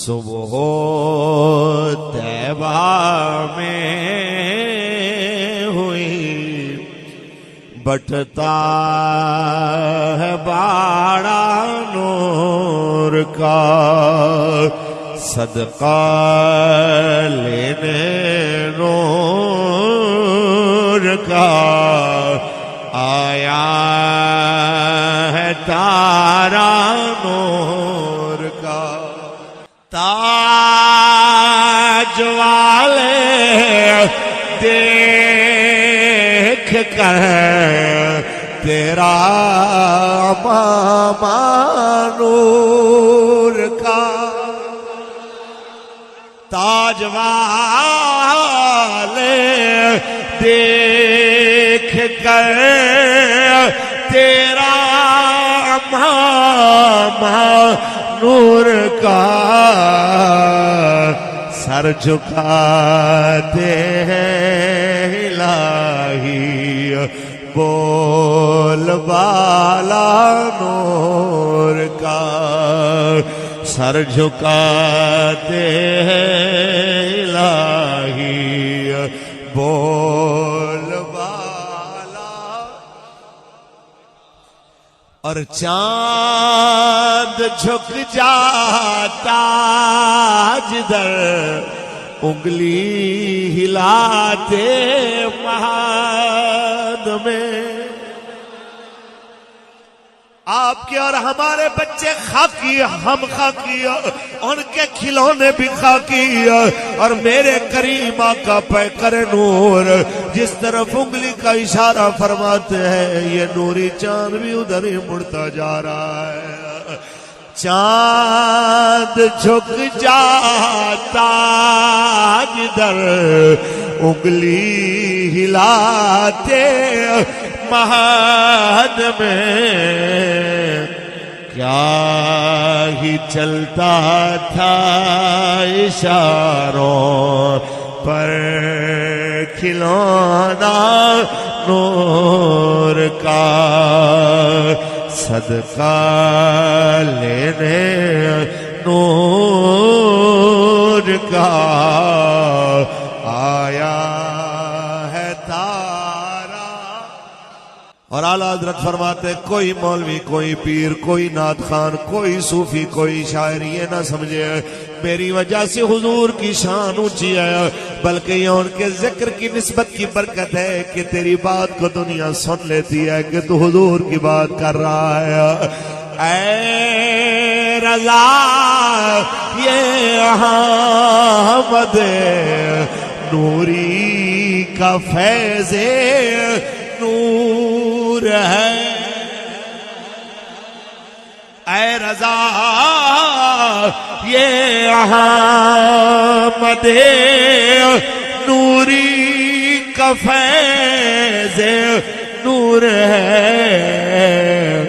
صبح طیبہ میں ہوئی بٹتا ہے باڑا نور کا صدقہ لینے نور کا آیا ہے تارا نور کا تاج والے دیکھ کر تیرا ماما نور کا تاج والے دیکھ کر تیرا ماما نور کا سر جھکاتے ہیں الہی بول بالا نور کا سر جھکاتے ہیں الہی بول بالا اور چاند جھک جاتا جدھر انگلی ہلاتے مہاد میں آپ کے اور ہمارے بچے خاکی ہم خاکی ان کے کھلونے بھی خاکی اور میرے کریم آقا پیکر نور جس طرف انگلی کا اشارہ فرماتے ہیں یہ نوری چاند بھی ادھر ہی مڑتا جا رہا ہے چاند جھک جاتا جدھر انگلی ہلاتے مہد میں کیا ہی چلتا تھا اشاروں پر کھلونا نور کا صدقہ لینے نور کا آیا ہے تارا اور اعلیٰ حضرت فرماتے کوئی مولوی کوئی پیر کوئی نعت خان کوئی صوفی کوئی شاعر یہ نہ سمجھے میری وجہ سے حضور کی شان اونچی ہے بلکہ یہ ان کے ذکر کی نسبت کی برکت ہے کہ تیری بات کو دنیا سن لیتی ہے کہ تو حضور کی بات کر رہا ہے اے رضا یہ احمد نوری کا فیض نور ہے اے رضا یہ احمد نوری کا فیض نور ہے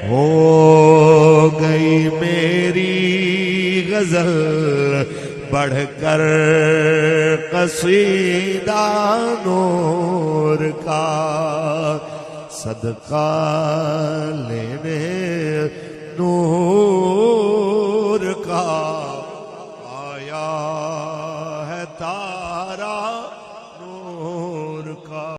ہو گئی میری غزل بڑھ کر قصیدہ نور کا صدقہ لینے نور